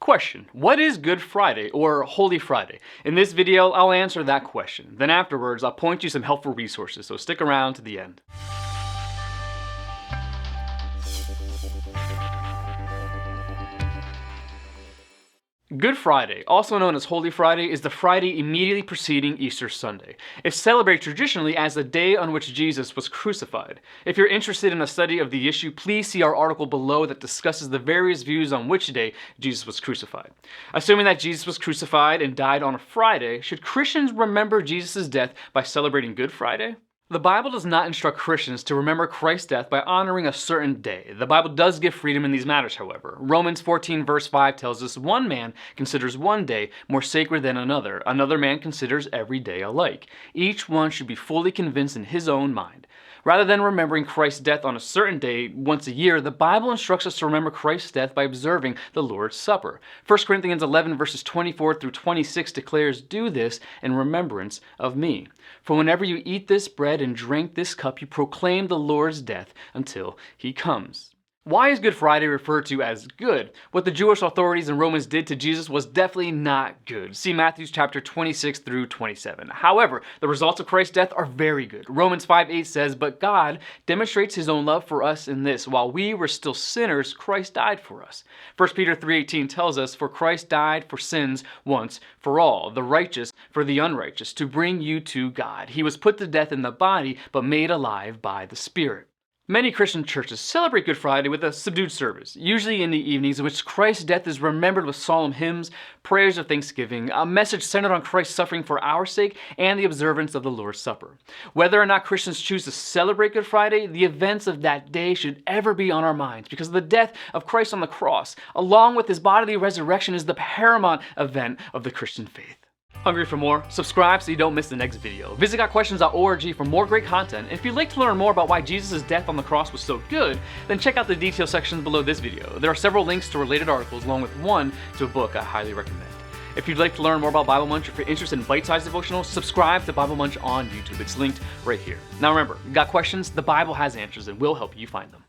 Question: what is Good Friday or Holy Friday? In this video, I'll answer that question. Then afterwards, I'll point you some helpful resources, so stick around to the end. Good Friday, also known as Holy Friday, is the Friday immediately preceding Easter Sunday. It's celebrated traditionally as the day on which Jesus was crucified. If you're interested in a study of the issue, please see our article below that discusses the various views on which day Jesus was crucified. Assuming that Jesus was crucified and died on a Friday, should Christians remember Jesus' death by celebrating Good Friday? The Bible does not instruct Christians to remember Christ's death by honoring a certain day. The Bible does give freedom in these matters, however. Romans 14 verse 5 tells us one man considers one day more sacred than another. Another man considers every day alike. Each one should be fully convinced in his own mind. Rather than remembering Christ's death on a certain day once a year, the Bible instructs us to remember Christ's death by observing the Lord's Supper. 1 Corinthians 11 verses 24 through 26 declares, "Do this in remembrance of me. For whenever you eat this bread and drink this cup, you proclaim the Lord's death until he comes." Why is Good Friday referred to as good? What the Jewish authorities and Romans did to Jesus was definitely not good. See Matthew chapter 26 through 27. However, the results of Christ's death are very good. Romans 5:8 says, "But God demonstrates his own love for us in this: while we were still sinners, Christ died for us." 1 Peter 3:18 tells us, "For Christ died for sins once for all, the righteous for the unrighteous, to bring you to God. He was put to death in the body, but made alive by the Spirit." Many Christian churches celebrate Good Friday with a subdued service, usually in the evenings, in which Christ's death is remembered with solemn hymns, prayers of thanksgiving, a message centered on Christ's suffering for our sake, and the observance of the Lord's Supper. Whether or not Christians choose to celebrate Good Friday, the events of that day should ever be on our minds, because the death of Christ on the cross, along with his bodily resurrection, is the paramount event of the Christian faith. Hungry for more? Subscribe so you don't miss the next video. Visit gotquestions.org for more great content. If you'd like to learn more about why Jesus' death on the cross was so good, then check out the detail sections below this video. There are several links to related articles, along with one to a book I highly recommend. If you'd like to learn more about Bible Munch, or if you're interested in bite-sized devotionals, subscribe to Bible Munch on YouTube. It's linked right here. Now remember, got questions? The Bible has answers and will help you find them.